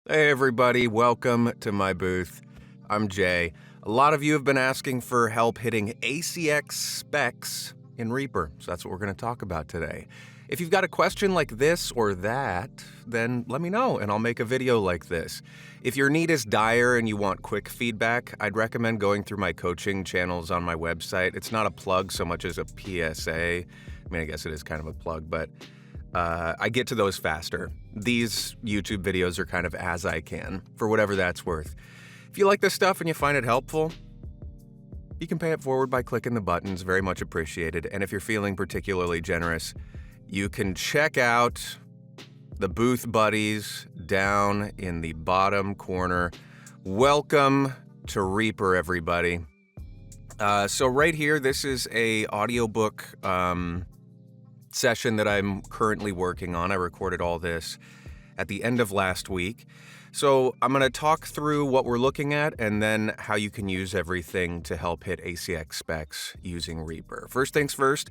Hey everybody, welcome to my booth. I'm Jay. A lot of you have been asking for help hitting ACX specs in Reaper, so that's what we're going to talk about today. If you've got a question like this or that, then let me know and I'll make a video like this. If your need is dire and you want quick feedback, I'd recommend going through my coaching channels on my website. It's not a plug so much as a PSA. I mean, I guess it is kind of a plug, but I get to those faster. These YouTube videos are kind of as I can, for whatever that's worth. If you like this stuff and you find it helpful, you can pay it forward by clicking the buttons, very much appreciated. And if you're feeling particularly generous, you can check out the booth buddies down in the bottom corner. Welcome to Reaper, everybody. So right here, this is a audiobook session that I'm currently working on. I recorded all this at the end of last week. So I'm going to talk through what we're looking at and then how you can use everything to help hit ACX specs using Reaper. First things first,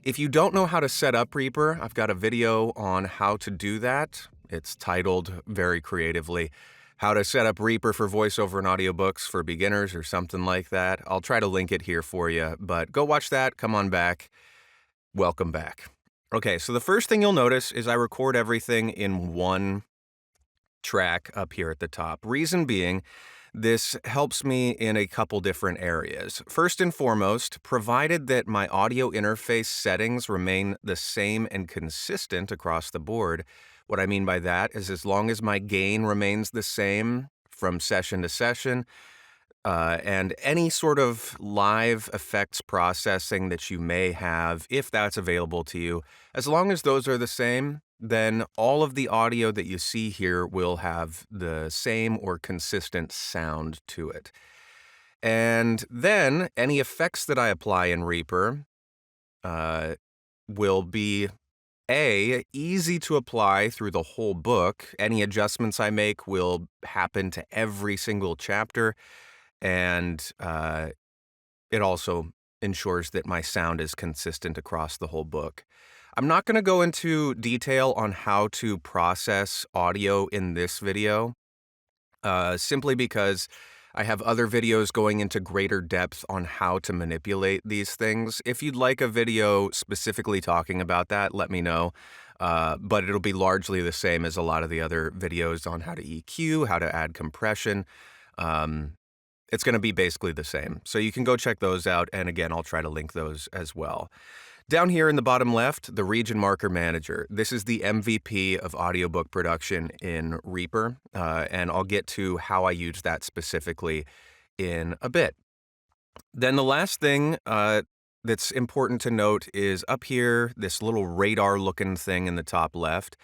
if you don't know how to set up Reaper, I've got a video on how to do that. It's titled very creatively, How to Set Up Reaper for Voiceover and Audiobooks for Beginners or something like that. I'll try to link it here for you, but go watch that. Come on back. Welcome back. Okay, so the first thing you'll notice is I record everything in one track up here at the top. Reason being, this helps me in a couple different areas. First and foremost, provided that my audio interface settings remain the same and consistent across the board, what I mean by that is as long as my gain remains the same from session to session, and any sort of live effects processing that you may have, if that's available to you, as long as those are the same, then all of the audio that you see here will have the same or consistent sound to it. And then any effects that I apply in Reaper will be easy to apply through the whole book. Any adjustments I make will happen to every single chapter. And it also ensures that my sound is consistent across the whole book. I'm not going to go into detail on how to process audio in this video, simply because I have other videos going into greater depth on how to manipulate these things. If you'd like a video specifically talking about that, let me know. But it'll be largely the same as a lot of the other videos on how to EQ, how to add compression. It's going to be basically the same. So you can go check those out. And again, I'll try to link those as well. Down here in the bottom left, the Region Marker Manager. This is the MVP of audiobook production in Reaper. And I'll get to how I use that specifically in a bit. Then the last thing that's important to note is up here, this little radar looking thing in the top left.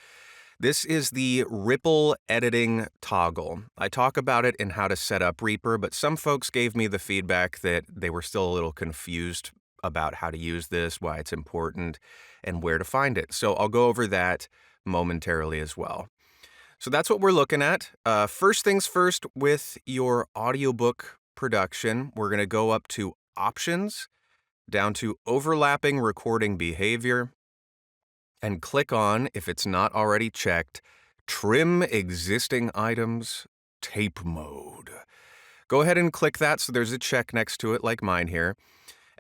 This is the ripple editing toggle. I talk about it in how to set up Reaper, but some folks gave me the feedback that they were still a little confused about how to use this, why it's important, and where to find it. So I'll go over that momentarily as well. So that's what we're looking at. First things first, with your audiobook production, we're going to go up to Options, down to Overlapping Recording Behavior, and click on, if it's not already checked, Trim Existing Items, Tape Mode. Go ahead and click that so there's a check next to it like mine here.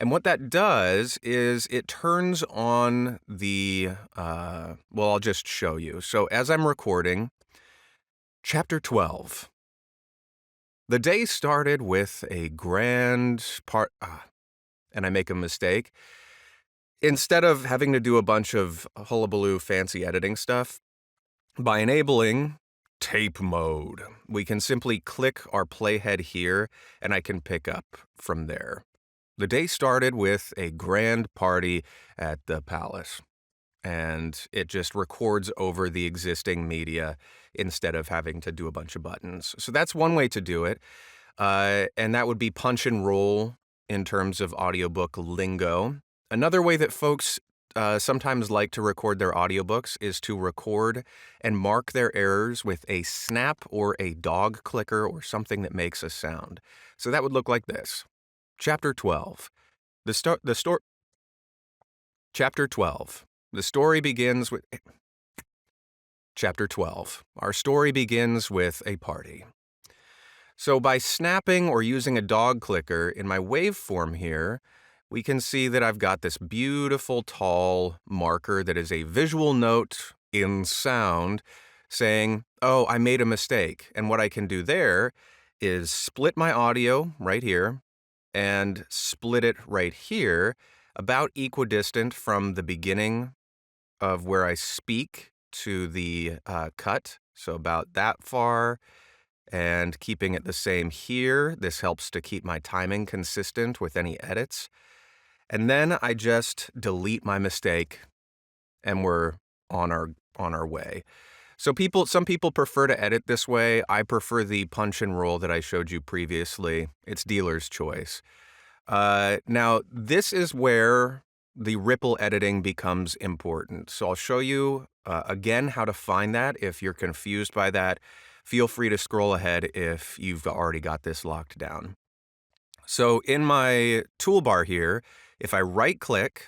And what that does is it turns on the, well, I'll just show you. So as I'm recording, Chapter 12. The day started with a grand part, and I make a mistake. Instead of having to do a bunch of hullabaloo fancy editing stuff, by enabling tape mode, we can simply click our playhead here and I can pick up from there. The day started with a grand party at the palace, and it just records over the existing media instead of having to do a bunch of buttons. So that's one way to do it, and that would be punch and roll in terms of audiobook lingo. Another way that folks sometimes like to record their audiobooks is to record and mark their errors with a snap or a dog clicker or something that makes a sound. So that would look like this. Chapter 12. Chapter 12. The story begins with Chapter 12. Our story begins with a party. So by snapping or using a dog clicker in my waveform here, we can see that I've got this beautiful tall marker that is a visual note in sound saying, oh, I made a mistake. And what I can do there is split my audio right here and split it right here, about equidistant from the beginning of where I speak to the cut. So about that far, and keeping it the same here. This helps to keep my timing consistent with any edits. And then I just delete my mistake and we're on our way. So some people prefer to edit this way. I prefer the punch and roll that I showed you previously. It's dealer's choice. Now, this is where the ripple editing becomes important. So I'll show you again how to find that. If you're confused by that, feel free to scroll ahead if you've already got this locked down. So in my toolbar here, if I right-click,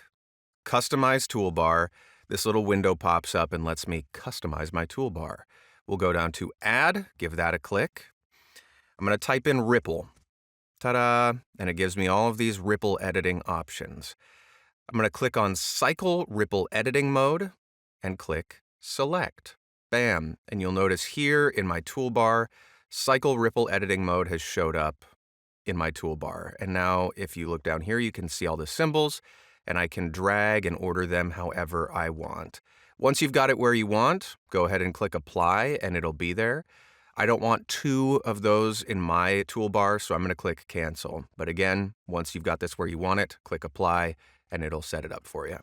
Customize Toolbar, this little window pops up and lets me customize my toolbar. We'll go down to Add, give that a click. I'm going to type in Ripple. Ta-da! And it gives me all of these ripple editing options. I'm going to click on Cycle Ripple Editing Mode and click Select. Bam! And you'll notice here in my toolbar, Cycle Ripple Editing Mode has showed up in my toolbar. And now if you look down here, you can see all the symbols, and I can drag and order them however I want. Once you've got it where you want, go ahead and click Apply, and it'll be there. I don't want two of those in my toolbar, so I'm going to click Cancel. But again, once you've got this where you want it, click Apply, and it'll set it up for you.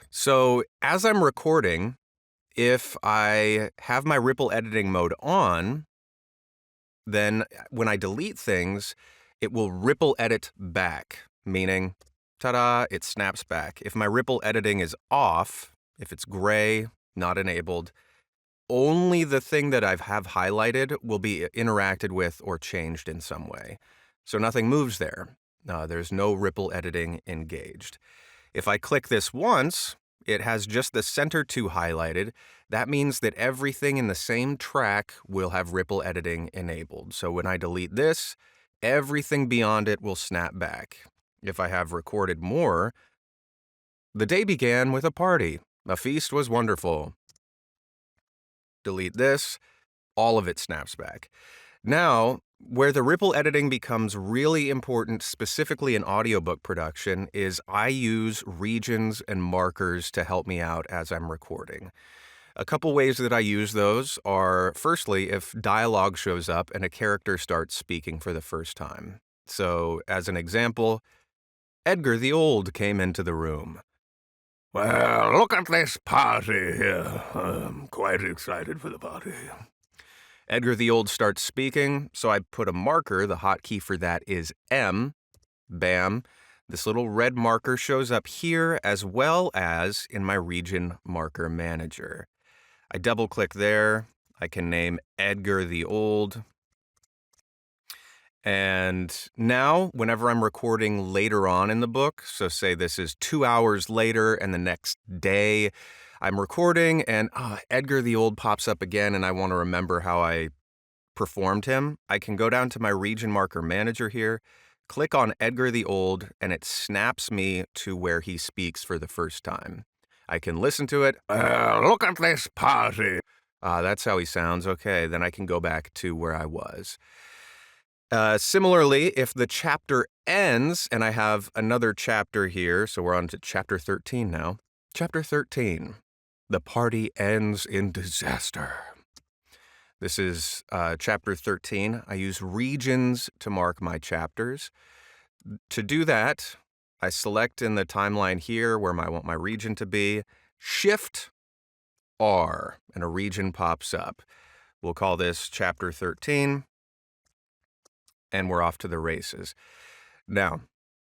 So as I'm recording, if I have my ripple editing mode on, then when I delete things, it will ripple edit back, meaning, ta-da, it snaps back. If my ripple editing is off, if it's gray, not enabled, only the thing that I have highlighted will be interacted with or changed in some way. So nothing moves there. There's no ripple editing engaged. If I click this once, it has just the center 2 highlighted. That means that everything in the same track will have ripple editing enabled. So when I delete this, everything beyond it will snap back. If I have recorded more, the day began with a party. A feast was wonderful. Delete this, all of it snaps back. Now, where the ripple editing becomes really important, specifically in audiobook production, is I use regions and markers to help me out as I'm recording. A couple ways that I use those are, firstly, if dialogue shows up and a character starts speaking for the first time. So, as an example, Edgar the Old came into the room. Well, look at this party here. I'm quite excited for the party. Edgar the Old starts speaking, so I put a marker. The hotkey for that is M. Bam. This little red marker shows up here as well as in my region marker manager. I double-click there. I can name Edgar the Old. And now, whenever I'm recording later on in the book, so say this is 2 hours later and the next day, I'm recording and Edgar the Old pops up again and I want to remember how I performed him, I can go down to my region marker manager here, click on Edgar the Old, and it snaps me to where he speaks for the first time. I can listen to it. Look at this party. That's how he sounds. Okay, then I can go back to where I was. Similarly, if the chapter ends and I have another chapter here, so we're on to chapter 13 now. Chapter 13. The party ends in disaster. This is chapter 13. I use regions to mark my chapters. To do that, I select in the timeline here where I want my region to be, Shift R, and a region pops up. We'll call this chapter 13, and we're off to the races. Now,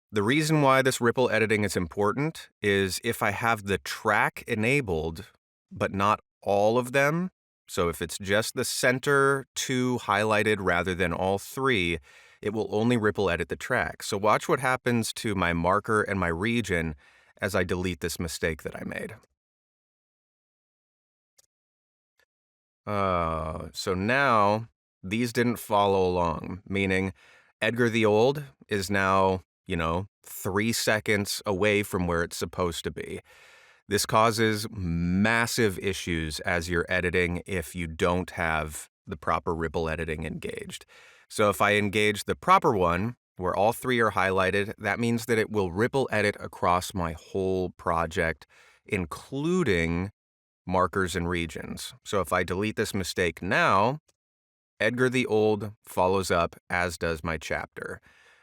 the reason why this ripple editing is important is if I have the track enabled, but not all of them, so if it's just the center 2 highlighted rather than all 3, it will only ripple edit the track. So watch what happens to my marker and my region as I delete this mistake that I made. So now these didn't follow along, meaning Edgar the Old is now, 3 seconds away from where it's supposed to be. This causes massive issues as you're editing if you don't have the proper ripple editing engaged. So if I engage the proper one, where all 3 are highlighted, that means that it will ripple edit across my whole project, including markers and regions. So if I delete this mistake now, Edgar the Old follows up, as does my chapter,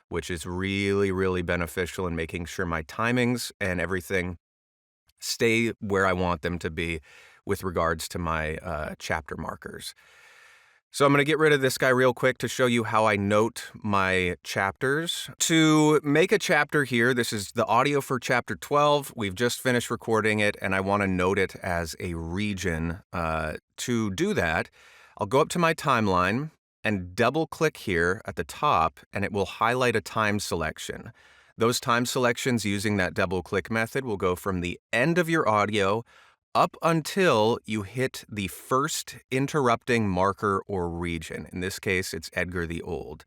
which is really, really beneficial in making sure my timings and everything stay where I want them to be with regards to my chapter markers. So I'm going to get rid of this guy real quick to show you how I note my chapters. To make a chapter here, this is the audio for chapter 12. We've just finished recording it, and I want to note it as a region. To do that, I'll go up to my timeline and double-click here at the top, and it will highlight a time selection. Those time selections using that double-click method will go from the end of your audio up until you hit the first interrupting marker or region. In this case, it's Edgar the Old.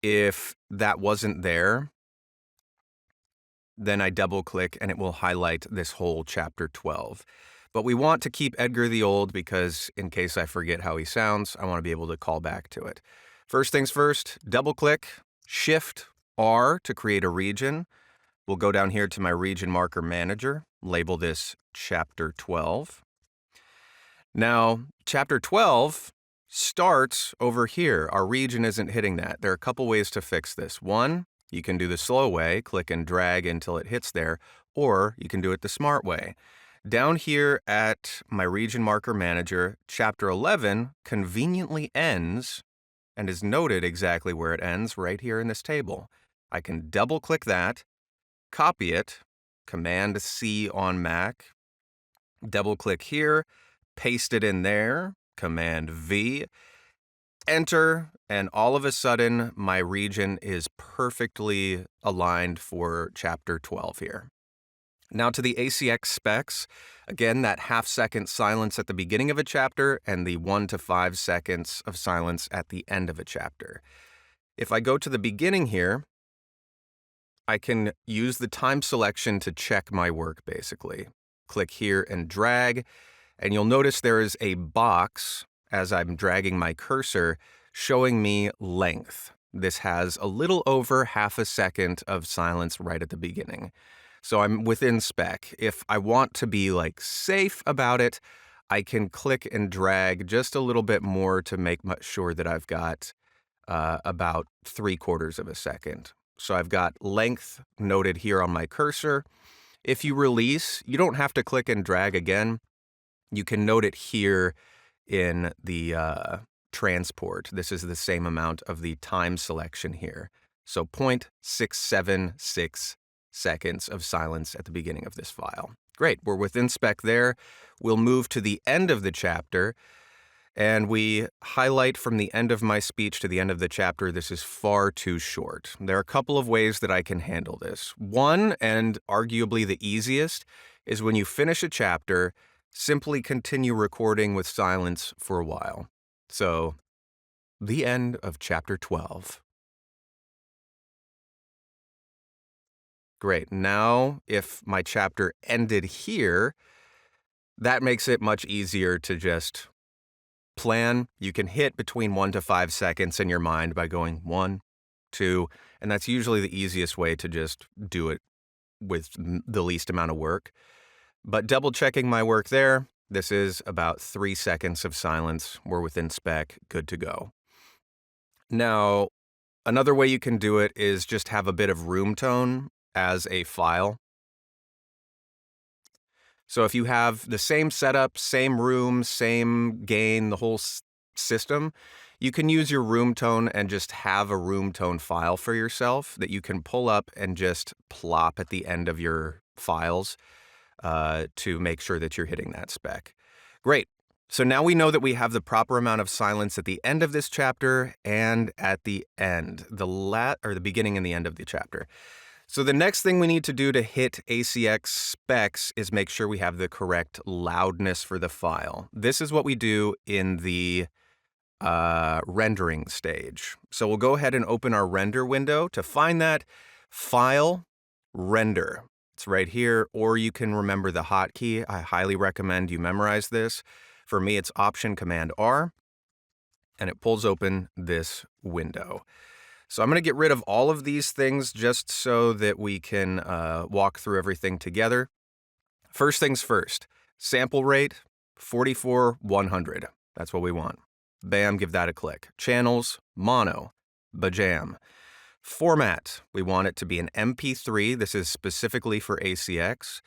If that wasn't there, then I double-click and it will highlight this whole chapter 12. But we want to keep Edgar the Old because in case I forget how he sounds, I want to be able to call back to it. First things first, double-click, Shift-R to create a region. We'll go down here to my region marker manager, label this chapter 12. Now, chapter 12 starts over here. Our region isn't hitting that. There are a couple ways to fix this. One, you can do the slow way, click and drag until it hits there, or you can do it the smart way. Down here at my region marker manager, chapter 11 conveniently ends and is noted exactly where it ends right here in this table. I can double click that, copy it, Command C on Mac, double click here, paste it in there, Command V, enter, and all of a sudden my region is perfectly aligned for chapter 12 here. Now to the ACX specs, again, that half-second silence at the beginning of a chapter and the 1 to 5 seconds of silence at the end of a chapter. If I go to the beginning here, I can use the time selection to check my work, basically. Click here and drag, and you'll notice there is a box as I'm dragging my cursor showing me length. This has a little over half a second of silence right at the beginning. So I'm within spec. If I want to be safe about it, I can click and drag just a little bit more to make sure that I've got about 3/4 of a second. So I've got length noted here on my cursor. If you release, you don't have to click and drag again. You can note it here in the transport. This is the same amount of the time selection here. So 0.676 seconds of silence at the beginning of this file. Great, we're within spec there. We'll move to the end of the chapter. And we highlight from the end of my speech to the end of the chapter, this is far too short. There are a couple of ways that I can handle this. One, and arguably the easiest, is when you finish a chapter, simply continue recording with silence for a while. So, the end of chapter 12. Great. Now, if my chapter ended here, that makes it much easier to just plan. You can hit between 1 to 5 seconds in your mind by going 1, 2, and that's usually the easiest way to just do it with the least amount of work. But double checking my work there, this is about 3 seconds of silence. We're within spec, good to go. Now, another way you can do it is just have a bit of room tone as a file. So if you have the same setup, same room, same gain, the whole system, you can use your room tone and just have a room tone file for yourself that you can pull up and just plop at the end of your files to make sure that you're hitting that spec. Great. So now we know that we have the proper amount of silence at the end of this chapter and at the end, the beginning and the end of the chapter. So the next thing we need to do to hit ACX specs is make sure we have the correct loudness for the file. This is what we do in the rendering stage. So we'll go ahead and open our render window. To find that, File, Render. It's right here, or you can remember the hotkey. I highly recommend you memorize this. For me, it's Option Command R, and it pulls open this window. So I'm going to get rid of all of these things just so that we can walk through everything together. First things first, sample rate, 44/100. That's what we want. Bam, give that a click. Channels, mono, bajam. Format, we want it to be an MP3. This is specifically for ACX.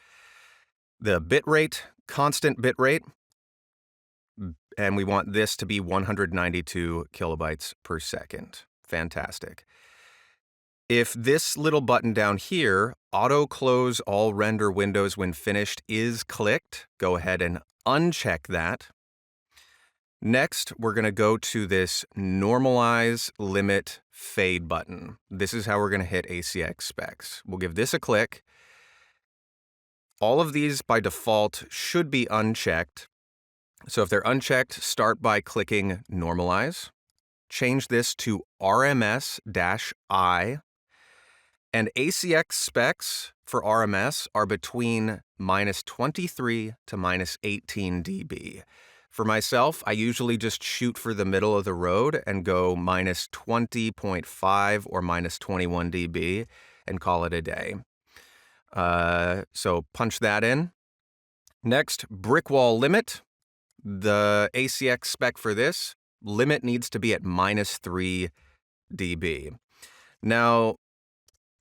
The bitrate, constant bitrate, and we want this to be 192 kilobytes per second. Fantastic. If this little button down here, auto close all render windows when finished, is clicked, go ahead and uncheck that. Next, we're going to go to this normalize limit fade button. This is how we're going to hit ACX specs. We'll give this a click. All of these by default should be unchecked. So if they're unchecked, start by clicking normalize. Change this to RMS-I. And ACX specs for RMS are between -23 to -18 dB. For myself, I usually just shoot for the middle of the road and go -20.5 or -21 dB and call it a day. So punch that in. Next, brick wall limit. The ACX spec for this limit needs to be at -3 dB. Now,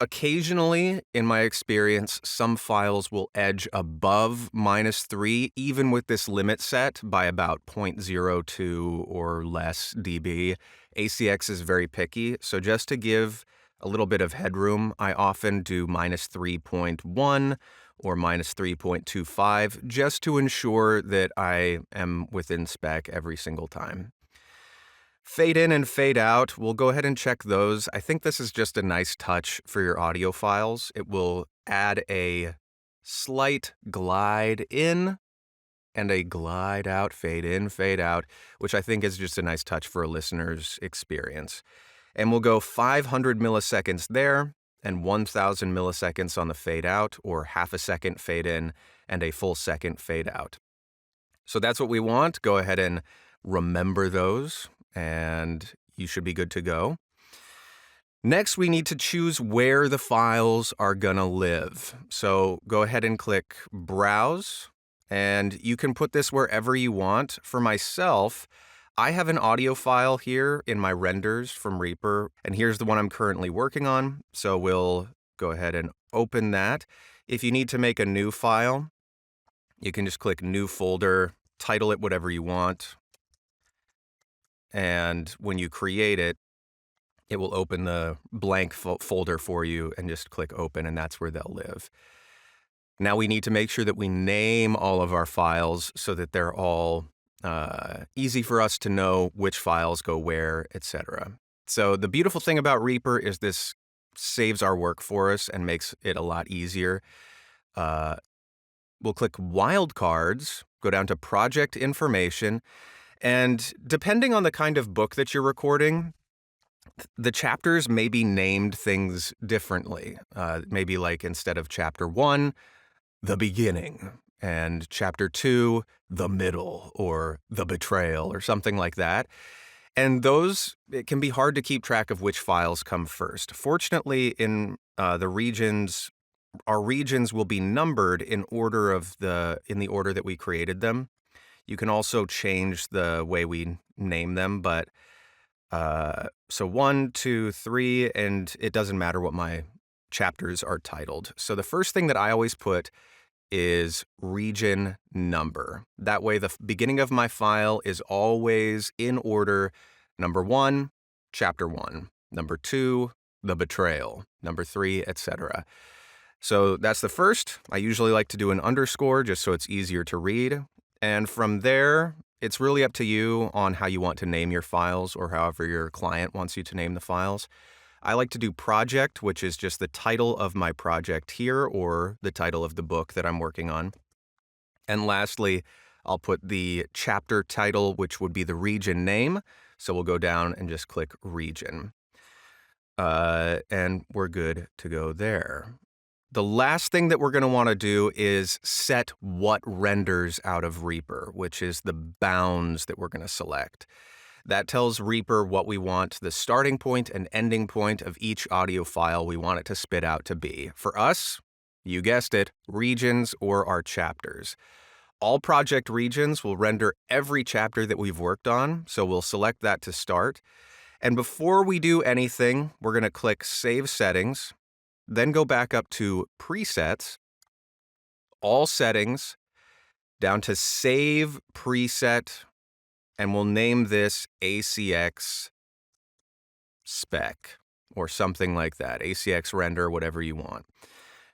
occasionally, in my experience, some files will edge above -3, even with this limit set by about 0.02 or less dB. ACX is very picky, so just to give a little bit of headroom, I often do -3.1 or -3.25, just to ensure that I am within spec every single time. Fade in and fade out, we'll go ahead and check those. I think this is just a nice touch for your audio files. It will add a slight glide in and a glide out, fade in, fade out, which I think is just a nice touch for a listener's experience. And we'll go 500 milliseconds there and 1000 milliseconds on the fade out, or half a second fade in and a full second fade out. So that's what we want. Go ahead and remember those, and you should be good to go. Next, we need to choose where the files are gonna live. So go ahead and click Browse, and you can put this wherever you want. For myself, I have an audio file here in my renders from Reaper, and here's the one I'm currently working on. So we'll go ahead and open that. If you need to make a new file, you can just click New Folder, title it whatever you want. And when you create it, it will open the blank folder for you and just click Open, and that's where they'll live. Now we need to make sure that we name all of our files so that they're all easy for us to know which files go where, etc. So the beautiful thing about Reaper is this saves our work for us and makes it a lot easier. We'll click Wildcards, go down to Project Information, and depending on the kind of book that you're recording, the chapters may be named things differently. Maybe like instead of Chapter 1, the beginning, and Chapter 2, the middle, or the betrayal, or something like that. And those, it can be hard to keep track of which files come first. Fortunately, in the regions, our regions will be numbered in order of in the order that we created them. You can also change the way we name them, but so 1, 2, 3, and it doesn't matter what my chapters are titled. So the first thing that I always put is region number. That way the beginning of my file is always in order. Number 1, chapter 1. Number 2, the betrayal. Number 3, etc. So that's the first. I usually like to do an underscore just so it's easier to read. And from there, it's really up to you on how you want to name your files or however your client wants you to name the files. I like to do project, which is just the title of my project here or the title of the book that I'm working on. And lastly, I'll put the chapter title, which would be the region name. So we'll go down and just click region. And we're good to go there. The last thing that we're going to want to do is set what renders out of Reaper, which is the bounds that we're going to select. That tells Reaper what we want the starting point and ending point of each audio file we want it to spit out to be. For us, you guessed it, regions or our chapters. All project regions will render every chapter that we've worked on, so we'll select that to start. And before we do anything, we're going to click Save Settings, then go back up to Presets, All Settings, down to Save Preset, and we'll name this ACX Spec or something like that, ACX Render, whatever you want.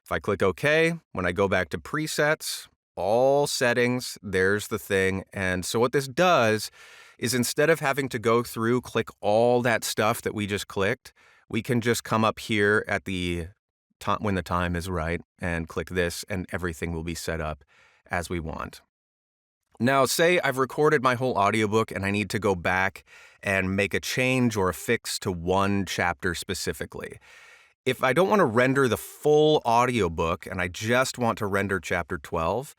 If I click OK, when I go back to Presets, All Settings, there's the thing. And so what this does is instead of having to go through, click all that stuff that we just clicked, we can just come up here at the time when the time is right and click this, and everything will be set up as we want. Now, say I've recorded my whole audiobook and I need to go back and make a change or a fix to one chapter specifically. If I don't want to render the full audiobook and I just want to render chapter 12,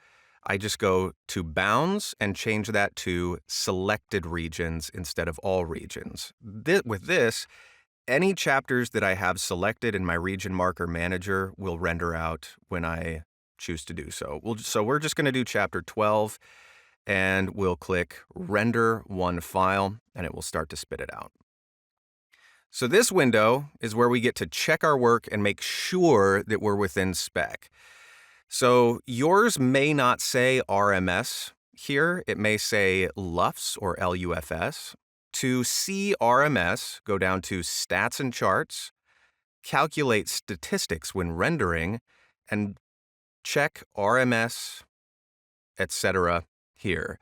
I just go to bounds and change that to selected regions instead of all regions. With this, any chapters that I have selected in my region marker manager will render out when I choose to do so. So we're just going to do chapter 12. And we'll click Render One File, and it will start to spit it out. So this window is where we get to check our work and make sure that we're within spec. So yours may not say RMS here. It may say LUFS or LUFS. To see RMS, go down to Stats and Charts, calculate statistics when rendering, and check RMS, etc. here.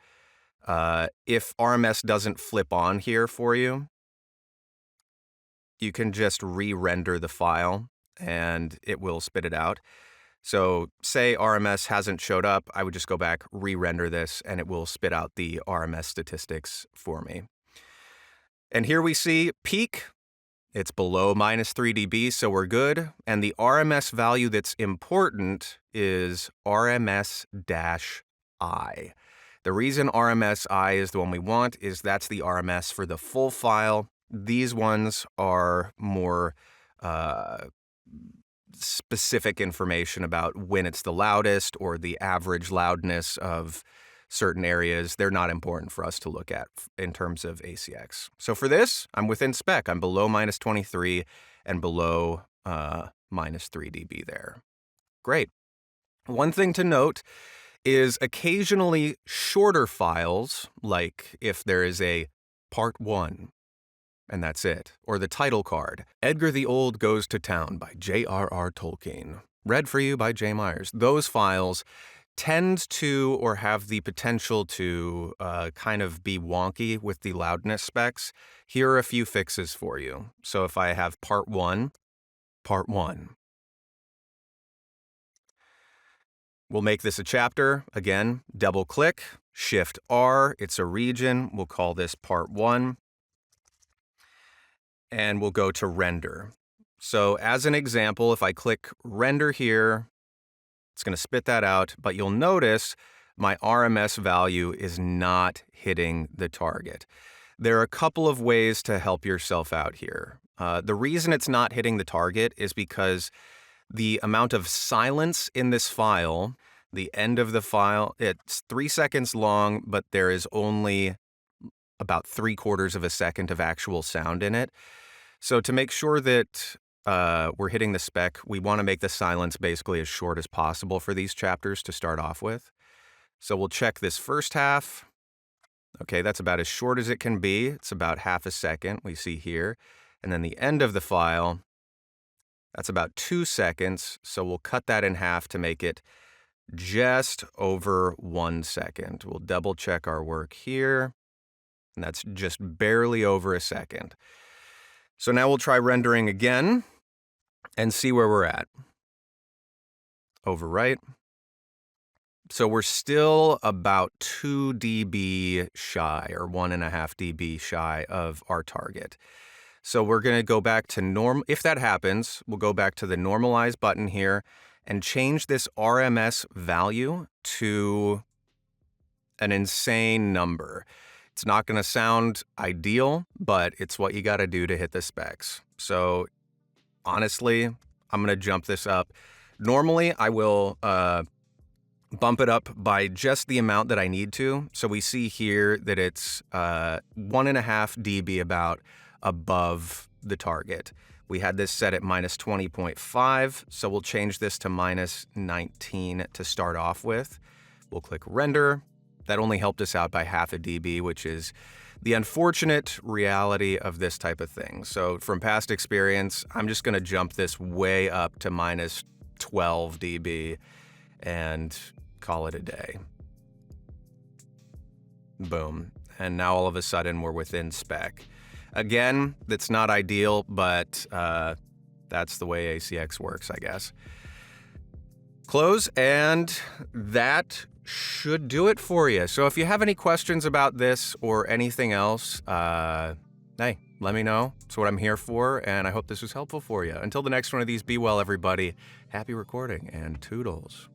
If RMS doesn't flip on here for you, you can just re-render the file and it will spit it out. So say RMS hasn't showed up, I would just go back, re-render this, and it will spit out the RMS statistics for me. And here we see peak. It's below -3 dB, so we're good. And the RMS value that's important is RMS-I. The reason RMS-I is the one we want is that's the RMS for the full file. These ones are more specific information about when it's the loudest or the average loudness of certain areas. They're not important for us to look at in terms of ACX. So for this, I'm within spec. I'm below -23 and below -3 dB there. Great. One thing to note is occasionally shorter files, like if there is a part 1, and that's it, or the title card, Edgar the Old Goes to Town by J.R.R. Tolkien, read for you by Jaymyers. Those files tend to or have the potential to kind of be wonky with the loudness specs. Here are a few fixes for you. So if I have part 1, we'll make this a chapter. Again, double click, Shift R, it's a region. We'll call this part 1. And we'll go to render. So as an example, if I click render here, it's going to spit that out, but you'll notice my RMS value is not hitting the target. There are a couple of ways to help yourself out here. The reason it's not hitting the target is because the amount of silence in this file, the end of the file, it's 3 seconds long, but there is only about 3/4 of a second of actual sound in it. So to make sure that we're hitting the spec, we want to make the silence basically as short as possible for these chapters to start off with. So we'll check this first half. Okay, that's about as short as it can be. It's about half a second, we see here. And then the end of the file, that's about 2 seconds. So we'll cut that in half to make it just over 1 second. We'll double check our work here. And that's just barely over a second. So now we'll try rendering again and see where we're at. Overwrite. So we're still about 2 dB shy, or 1.5 dB shy of our target. So we're going to go back to if that happens, we'll go back to the normalize button here and change this RMS value to an insane number. It's not going to sound ideal, but it's what you got to do to hit the specs. So honestly, I'm going to jump this up. Normally, I will bump it up by just the amount that I need to. So we see here that it's 1.5 dB about above the target. We had this set at minus 20.5, so we'll change this to minus 19 to start off with. We'll click render. That only helped us out by 0.5 dB, which is the unfortunate reality of this type of thing. So from past experience, I'm just gonna jump this way up to minus 12 dB and call it a day. Boom. And now all of a sudden we're within spec. Again, that's not ideal, but that's the way ACX works, I guess. Close, and that should do it for you. So if you have any questions about this or anything else, hey, let me know. That's what I'm here for, and I hope this was helpful for you. Until the next one of these, be well, everybody. Happy recording, and toodles.